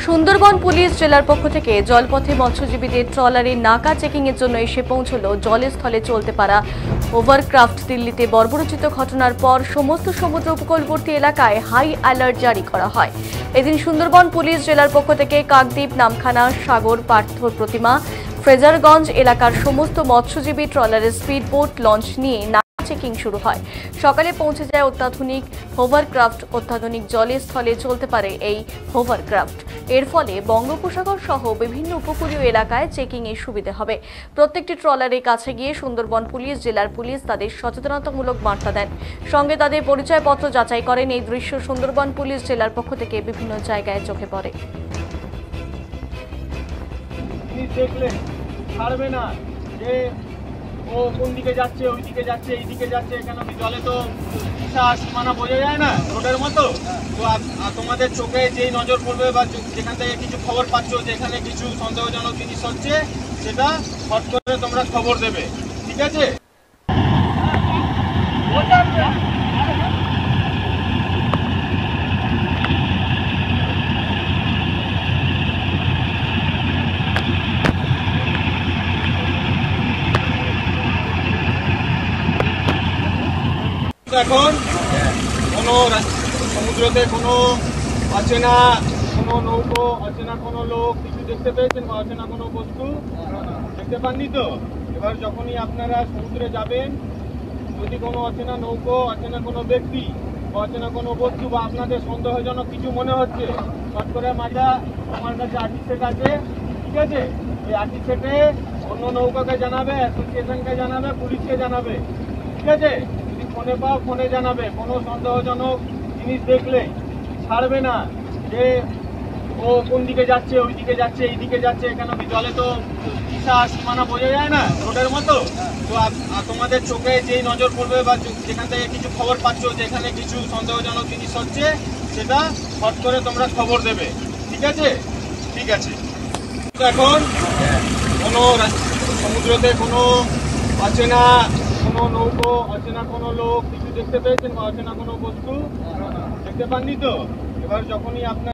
Sundarban police জেলার পক্ষ থেকে জলপথে মৎস্যজীবীদের ট্রলারে নাকা চেকিং এর জন্য এসে পৌঁছল জলে স্থলে চলতে পারা ওভারক্রাফট। দিল্লিতে বর্বরোচিত ঘটনার পর সমস্ত সমুদ্র উপকূলবর্তী এলাকায় হাই অ্যালার্ট জারি করা হয়। এদিন সুন্দরবন পুলিশ জেলার পক্ষ থেকে কাকদ্বীপ, নামখানা, সাগর, পার্থর প্রতিমা, ফ্রেজারগঞ্জ এলাকার সমস্ত মৎস্যজীবী ট্রলারের স্পিড বোট লঞ্চ নিয়ে চেকিং শুরু হয়। সকালে পৌঁছে যায় অত্যাধুনিক হোভারক্রাফট। অত্যাধুনিক জলে স্থলে চলতে পারে এই হোভারক্রাফট। এর ফলে বঙ্গোপসাগর সহ বিভিন্ন উপকূলীয় এলাকায় চেকিং এর সুবিধা হবে। প্রত্যেকটি ট্রলারের কাছে গিয়ে সুন্দরবন পুলিশ জেলার পুলিশ তাদের সচেতনতামূলক বার্তা দেন, সঙ্গে তাদের পরিচয়পত্র যাচাই করেন। এই দৃশ্য সুন্দরবন পুলিশ জেলার পক্ষ থেকে বিভিন্ন জায়গায় চোখে পড়ে। ও কোন দিকে যাচ্ছে, ওই দিকে যাচ্ছে, এই দিকে যাচ্ছে, কেন কি জলে তো দিশা সীমানা বোঝা যায় না রোডের মতো। তো তোমাদের চোখে যেই নজর পড়বে বা যেখান থেকে কিছু খবর পাচ্ছ যে এখানে কিছু সন্দেহজনক জিনিস হচ্ছে, সেটা হট করে তোমরা খবর দেবে, ঠিক আছে? এখন কোনো সমুদ্রতে কোনো অচেনা কোনো নৌকো, অচেনা কোনো লোক কিছু দেখতে পেয়েছেন বা অচেনা কোনো বস্তু দেখতে পাননি তো? এবার যখনই আপনারা সমুদ্রে যাবেন, যদি কোনো অচেনা নৌকো, অচেনা কোনো ব্যক্তি বা অচেনা কোনো বস্তু বা আপনাদের সন্দেহজনক কিছু মনে হচ্ছে, শর্ট করে মাজা আমার কাছে আর্টি সেট আছে, ঠিক আছে? এই আর্টি সেটে অন্য নৌকাকে জানাবে, অ্যাসোসিয়েশনকে জানাবে, পুলিশকে জানাবে, ঠিক আছে? ফোনে পাও, ফোনে জানাবে। কোনো সন্দেহজনক জিনিস দেখলে ছাড়বে না যে ও কোন দিকে যাচ্ছে, ওই দিকে যাচ্ছে, এই দিকে যাচ্ছে, কেন কি জলে তো দিশা সীমানা বোঝা যায় না রোডের মতো। তো তোমাদের চোখে যেই নজর পড়বে বা যেখান থেকে কিছু খবর পাচ্ছ যে এখানে কিছু সন্দেহজনক জিনিস হচ্ছে, সেটা হট করে তোমরা খবর দেবে, ঠিক আছে? ঠিক আছে। এখন কোনো সমুদ্রতে কোনো অচেনা কোনো নৌকো, অচেনা কোনো লোক কিছু দেখতে পেয়েছেন বা অচেনা কোনো বস্তু দেখতে পাননি তো? এবার যখনই আপনার